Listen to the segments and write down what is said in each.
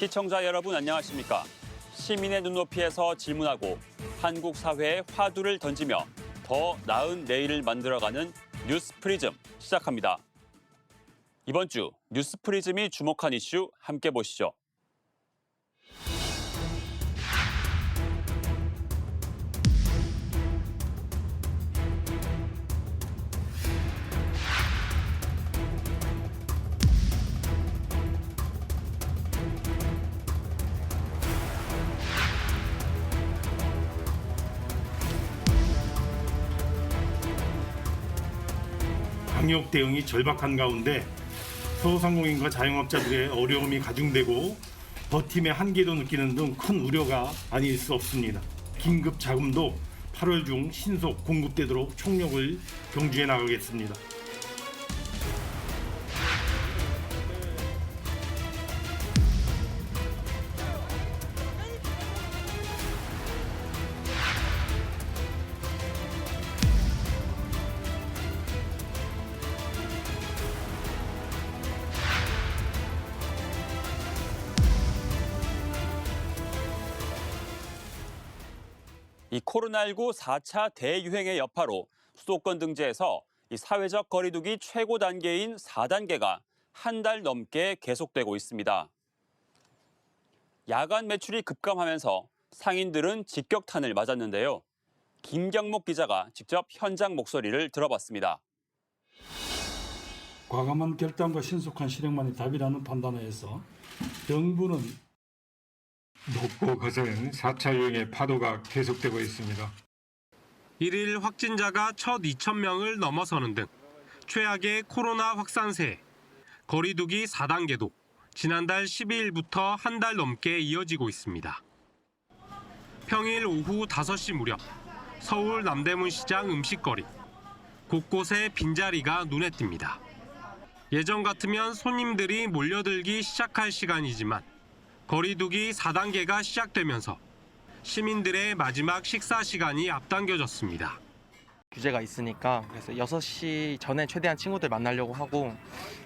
시청자 여러분 안녕하십니까? 시민의 눈높이에서 질문하고 한국 사회에 화두를 던지며 더 나은 내일을 만들어가는 뉴스 프리즘 시작합니다. 이번 주 뉴스 프리즘이 주목한 이슈 함께 보시죠. 방역 대응이 절박한 가운데 소상공인과 자영업자들의 어려움이 가중되고 버팀의 한계도 느끼는 등 큰 우려가 아닐 수 없습니다. 긴급 자금도 8월 중 신속 공급되도록 총력을 경주해 나가겠습니다. 이 코로나19 4차 대유행의 여파로 수도권 등지에서 이 사회적 거리두기 최고 단계인 4단계가 한 달 넘게 계속되고 있습니다. 야간 매출이 급감하면서 상인들은 직격탄을 맞았는데요. 김경목 기자가 직접 현장 목소리를 들어봤습니다. 과감한 결단과 신속한 실행만이 답이라는 판단하에서 정부는 높고 거센 4차 유행의 파도가 계속되고 있습니다. 1일 확진자가 첫 2,000명을 넘어서는 등 최악의 코로나 확산세, 거리두기 4단계도 지난달 12일부터 한 달 넘게 이어지고 있습니다. 평일 오후 5시 무렵 서울 남대문 시장 음식거리, 곳곳에 빈자리가 눈에 띕니다. 예전 같으면 손님들이 몰려들기 시작할 시간이지만 거리두기 4단계가 시작되면서 시민들의 마지막 식사 시간이 앞당겨졌습니다. 규제가 있으니까 그래서 6시 전에 최대한 친구들 만나려고 하고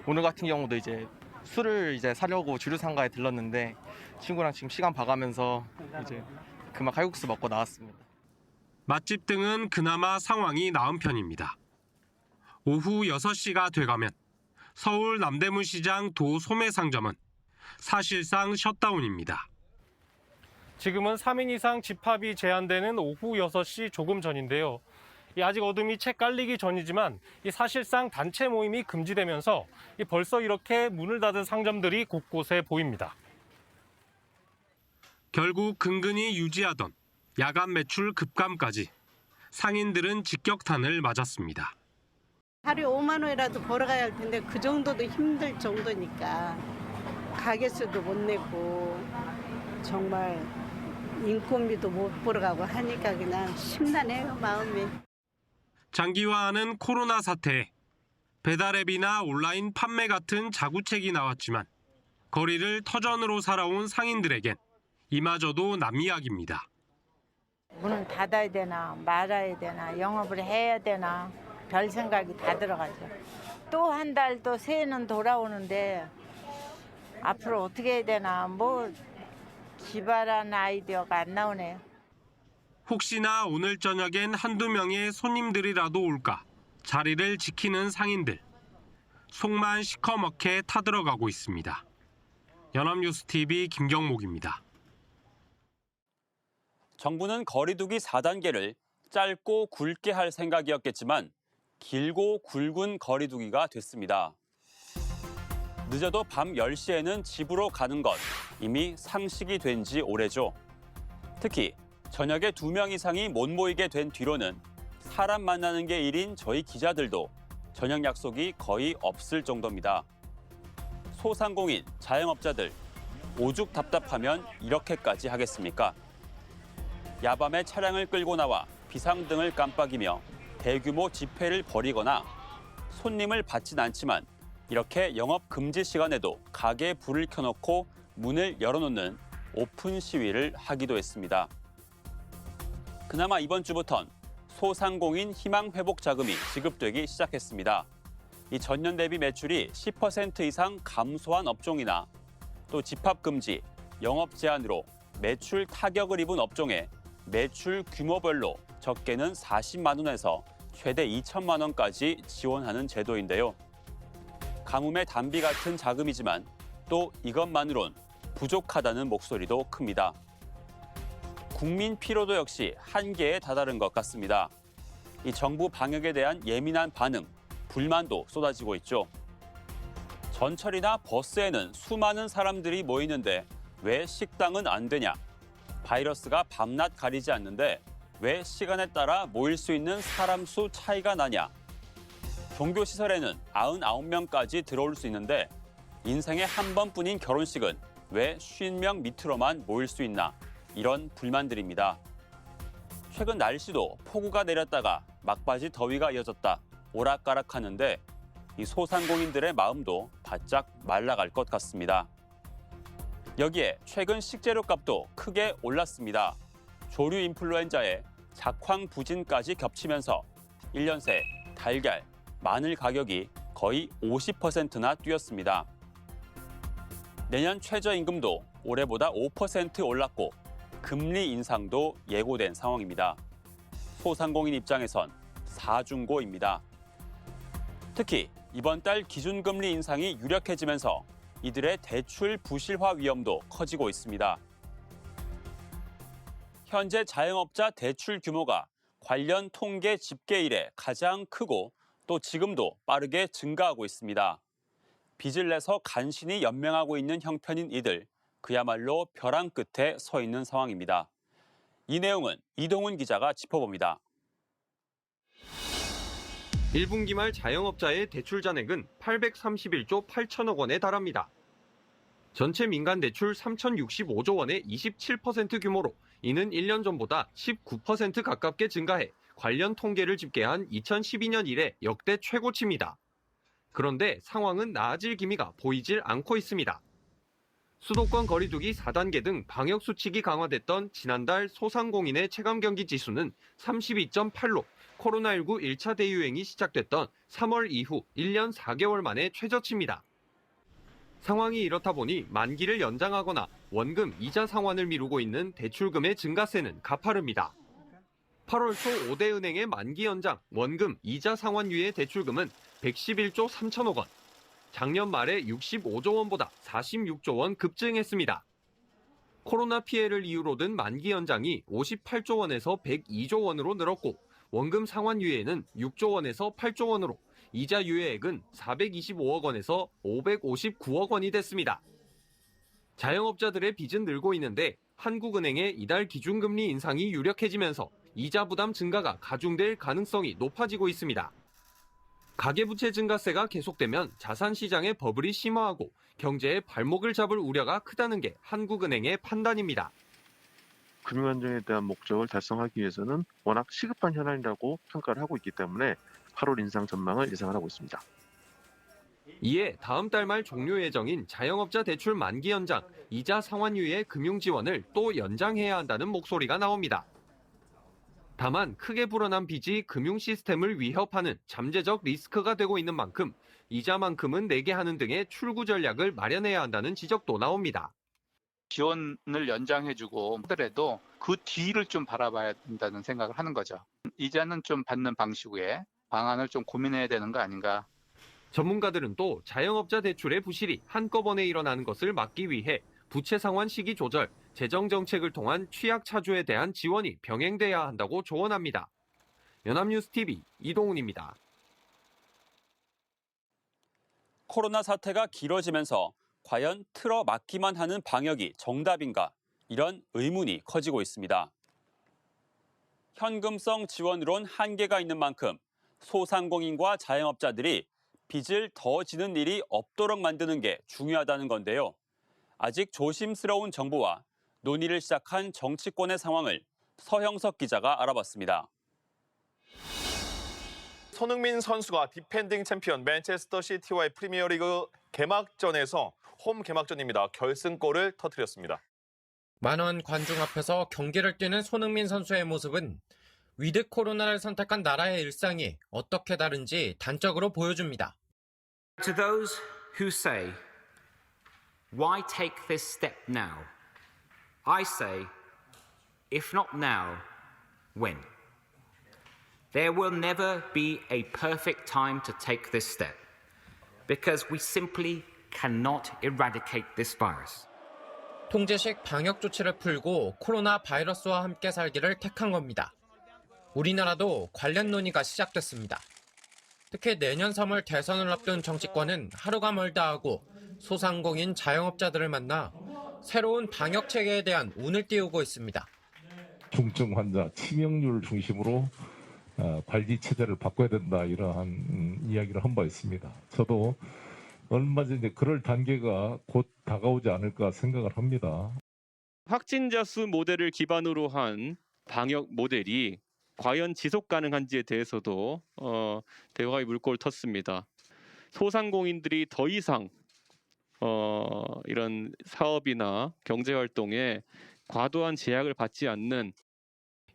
오늘 같은 경우도 이제 술을 이제 사려고 주류상가에 들렀는데 친구랑 지금 시간 봐가면서 이제 그만 칼국수 먹고 나왔습니다. 맛집 등은 그나마 상황이 나은 편입니다. 오후 6시가 돼가면 서울 남대문 시장 도 소매상점은 사실상 셧다운입니다. 지금은 3인 이상 집합이 제한되는 오후 6시 조금 전인데요. 아직 어둠이 채 깔리기 전이지만 사실상 단체 모임이 금지되면서 벌써 이렇게 문을 닫은 상점들이 곳곳에 보입니다. 결국 근근히 유지하던 야간 매출 급감까지 상인들은 직격탄을 맞았습니다. 하루에 5만 원이라도 벌어가야 할 텐데 그 정도도 힘들 정도니까 가게수도 못 내고 정말 인건비도 못 벌어가고 하니까 그냥 심란해요, 마음이. 장기화하는 코로나 사태에 배달앱이나 온라인 판매 같은 자구책이 나왔지만 거리를 터전으로 살아온 상인들에겐 이마저도 남 이야기입니다. 문을 닫아야 되나 말아야 되나 영업을 해야 되나 별 생각이 다 들어가죠. 또 한 달 또 새해는 돌아오는데 앞으로 어떻게 해야 되나 뭐 기발한 아이디어가 안 나오네요. 혹시나 오늘 저녁엔 한두 명의 손님들이라도 올까 자리를 지키는 상인들. 속만 시커멓게 타들어가고 있습니다. 연합뉴스TV 김경목입니다. 정부는 거리두기 4단계를 짧고 굵게 할 생각이었겠지만 길고 굵은 거리두기가 됐습니다. 늦어도 밤 10시에는 집으로 가는 것 이미 상식이 된 지 오래죠. 특히 저녁에 2명 이상이 못 모이게 된 뒤로는 사람 만나는 게 일인 저희 기자들도 저녁 약속이 거의 없을 정도입니다. 소상공인, 자영업자들 오죽 답답하면 이렇게까지 하겠습니까? 야밤에 차량을 끌고 나와 비상등을 깜빡이며 대규모 집회를 벌이거나 손님을 받진 않지만 이렇게 영업 금지 시간에도 가게에 불을 켜놓고 문을 열어놓는 오픈 시위를 하기도 했습니다. 그나마 이번 주부턴 소상공인 희망 회복 자금이 지급되기 시작했습니다. 이 전년 대비 매출이 10% 이상 감소한 업종이나 또 집합 금지, 영업 제한으로 매출 타격을 입은 업종에 매출 규모별로 적게는 40만 원에서 최대 2천만 원까지 지원하는 제도인데요. 가뭄의 단비 같은 자금이지만 또 이것만으론 부족하다는 목소리도 큽니다. 국민 피로도 역시 한계에 다다른 것 같습니다. 이 정부 방역에 대한 예민한 반응, 불만도 쏟아지고 있죠. 전철이나 버스에는 수많은 사람들이 모이는데 왜 식당은 안 되냐? 바이러스가 밤낮 가리지 않는데 왜 시간에 따라 모일 수 있는 사람 수 차이가 나냐? 종교시설에는 99명까지 들어올 수 있는데 인생에 한 번뿐인 결혼식은 왜 50명 밑으로만 모일 수 있나? 이런 불만들입니다. 최근 날씨도 폭우가 내렸다가 막바지 더위가 이어졌다 오락가락하는데 이 소상공인들의 마음도 바짝 말라갈 것 같습니다. 여기에 최근 식재료 값도 크게 올랐습니다. 조류 인플루엔자에 작황 부진까지 겹치면서 1년 새 달걀, 마늘 가격이 거의 50%나 뛰었습니다. 내년 최저임금도 올해보다 5% 올랐고 금리 인상도 예고된 상황입니다. 소상공인 입장에선 사중고입니다. 특히 이번 달 기준금리 인상이 유력해지면서 이들의 대출 부실화 위험도 커지고 있습니다. 현재 자영업자 대출 규모가 관련 통계 집계 이래 가장 크고 또 지금도 빠르게 증가하고 있습니다. 빚을 내서 간신히 연명하고 있는 형편인 이들, 그야말로 벼랑 끝에 서 있는 상황입니다. 이 내용은 이동훈 기자가 짚어봅니다. 1분기 말 자영업자의 대출 잔액은 831조 8천억 원에 달합니다. 전체 민간 대출 3,065조 원의 27% 규모로 이는 1년 전보다 19% 가깝게 증가해 관련 통계를 집계한 2012년 이래 역대 최고치입니다. 그런데 상황은 나아질 기미가 보이질 않고 있습니다. 수도권 거리두기 4단계 등 방역 수칙이 강화됐던 지난달 소상공인의 체감경기 지수는 32.8로 코로나19 1차 대유행이 시작됐던 3월 이후 1년 4개월 만에 최저치입니다. 상황이 이렇다 보니 만기를 연장하거나 원금, 이자 상환을 미루고 있는 대출금의 증가세는 가파릅니다. 8월 초 5대 은행의 만기 연장, 원금, 이자 상환유예 대출금은 111조 3천억 원, 작년 말에 65조 원보다 46조 원 급증했습니다. 코로나 피해를 이유로 든 만기 연장이 58조 원에서 102조 원으로 늘었고 원금 상환 유예는 6조 원에서 8조 원으로 이자 유예액은 425억 원에서 559억 원이 됐습니다. 자영업자들의 빚은 늘고 있는데 한국은행의 이달 기준금리 인상이 유력해지면서 이자 부담 증가가 가중될 가능성이 높아지고 있습니다. 가계부채 증가세가 계속되면 자산시장의 버블이 심화하고 경제의 발목을 잡을 우려가 크다는 게 한국은행의 판단입니다. 금융안정에 대한 목적을 달성하기 위해서는 워낙 시급한 현안이라고 평가를 하고 있기 때문에 8월 인상 전망을 예상을 하고 있습니다. 이에 다음 달 말 종료 예정인 자영업자 대출 만기 연장, 이자 상환유예 금융 지원을 또 연장해야 한다는 목소리가 나옵니다. 다만 크게 불어난 빚이 금융 시스템을 위협하는 잠재적 리스크가 되고 있는 만큼 이자만큼은 내게 하는 등의 출구 전략을 마련해야 한다는 지적도 나옵니다. 지원을 연장해주고 하더라도 그 뒤를 좀 바라봐야 된다는 생각을 하는 거죠. 이자는 좀 받는 방식의 방안을 좀 고민해야 되는 거 아닌가. 전문가들은 또 자영업자 대출의 부실이 한꺼번에 일어나는 것을 막기 위해 부채 상환 시기 조절, 재정 정책을 통한 취약 차주에 대한 지원이 병행돼야 한다고 조언합니다. 연합뉴스 TV 이동훈입니다. 코로나 사태가 길어지면서 과연 틀어막기만 하는 방역이 정답인가? 이런 의문이 커지고 있습니다. 현금성 지원으론 한계가 있는 만큼 소상공인과 자영업자들이 빚을 더 지는 일이 없도록 만드는 게 중요하다는 건데요. 아직 조심스러운 정부와 논의를 시작한 정치권의 상황을 서형석 기자가 알아봤습니다. 손흥민 선수가 디펜딩 챔피언 맨체스터 시티와의 프리미어리그 개막전에서 홈 개막전입니다. 결승골을 터뜨렸습니다. 만원 관중 앞에서 경기를 뛰는 손흥민 선수의 모습은 위드 코로나를 선택한 나라의 일상이 어떻게 다른지 단적으로 보여줍니다. To those who say, why take this step now? I say, if not now, when? There will never be a perfect time to take this step because we simply cannot eradicate this virus. 통제식 방역 조치를 풀고 코로나 바이러스와 함께 살기를 택한 겁니다. 우리나라도 관련 논의가 시작됐습니다. 특히 내년 3월 대선을 앞둔 정치권은 하루가 멀다 하고 소상공인 자영업자들을 만나 새로운 방역 체계에 대한 운을 띄우고 있습니다. 중증 환자 치명률 중심으로 관리 체제를 바꿔야 된다 이러한 이야기를 한 바 있습니다. 저도 얼마 전에 그럴 단계가 곧 다가오지 않을까 생각을 합니다. 확진자 수 모델을 기반으로 한 방역 모델이 과연 지속 가능한지에 대해서도 대화의 물꼬를 텄습니다. 소상공인들이 더 이상 이런 사업이나 경제 활동에 과도한 제약을 받지 않는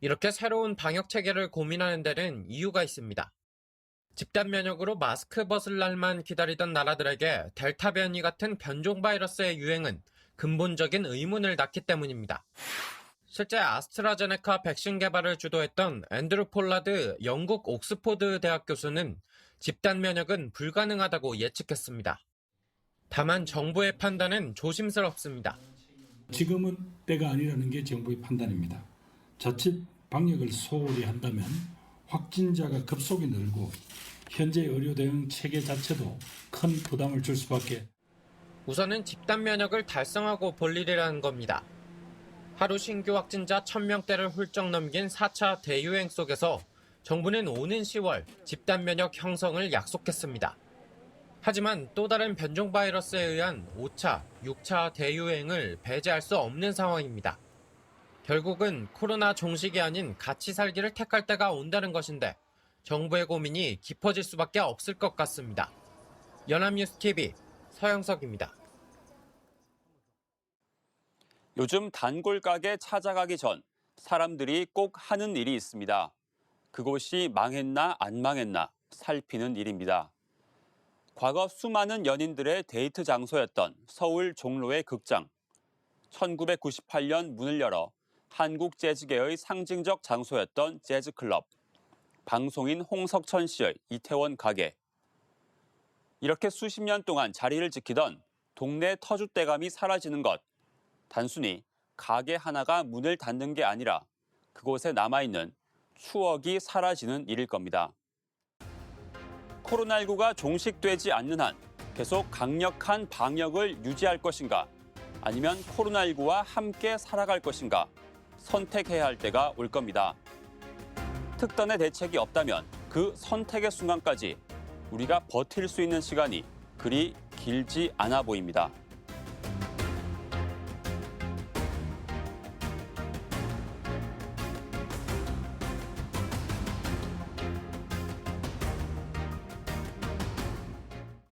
이렇게 새로운 방역 체계를 고민하는 데는 이유가 있습니다. 집단 면역으로 마스크 벗을 날만 기다리던 나라들에게 델타 변이 같은 변종 바이러스의 유행은 근본적인 의문을 낳기 때문입니다. 실제 아스트라제네카 백신 개발을 주도했던 앤드루 폴라드 영국 옥스포드 대학 교수는 집단 면역은 불가능하다고 예측했습니다. 다만 정부의 판단은 조심스럽습니다. 지금은 때가 아니라는 게 정부의 판단입니다. 자칫 방역을 소홀히 한다면 확진자가 급속히 늘고 현재 의료 대응 체계 자체도 큰 부담을 줄 수밖에. 우선은 집단 면역을 달성하고 볼 일이라는 겁니다. 하루 신규 확진자 1000명대를 훌쩍 넘긴 4차 대유행 속에서 정부는 오는 10월 집단 면역 형성을 약속했습니다. 하지만 또 다른 변종 바이러스에 의한 5차, 6차 대유행을 배제할 수 없는 상황입니다. 결국은 코로나 종식이 아닌 같이 살기를 택할 때가 온다는 것인데 정부의 고민이 깊어질 수밖에 없을 것 같습니다. 연합뉴스TV 서영석입니다. 요즘 단골 가게 찾아가기 전 사람들이 꼭 하는 일이 있습니다. 그곳이 망했나 안 망했나 살피는 일입니다. 과거 수많은 연인들의 데이트 장소였던 서울 종로의 극장. 1998년 문을 열어 한국 재즈계의 상징적 장소였던 재즈클럽. 방송인 홍석천 씨의 이태원 가게. 이렇게 수십 년 동안 자리를 지키던 동네 터줏대감이 사라지는 것. 단순히 가게 하나가 문을 닫는 게 아니라 그곳에 남아있는 추억이 사라지는 일일 겁니다. 코로나19가 종식되지 않는 한 계속 강력한 방역을 유지할 것인가 아니면 코로나19와 함께 살아갈 것인가 선택해야 할 때가 올 겁니다. 특단의 대책이 없다면 그 선택의 순간까지 우리가 버틸 수 있는 시간이 그리 길지 않아 보입니다.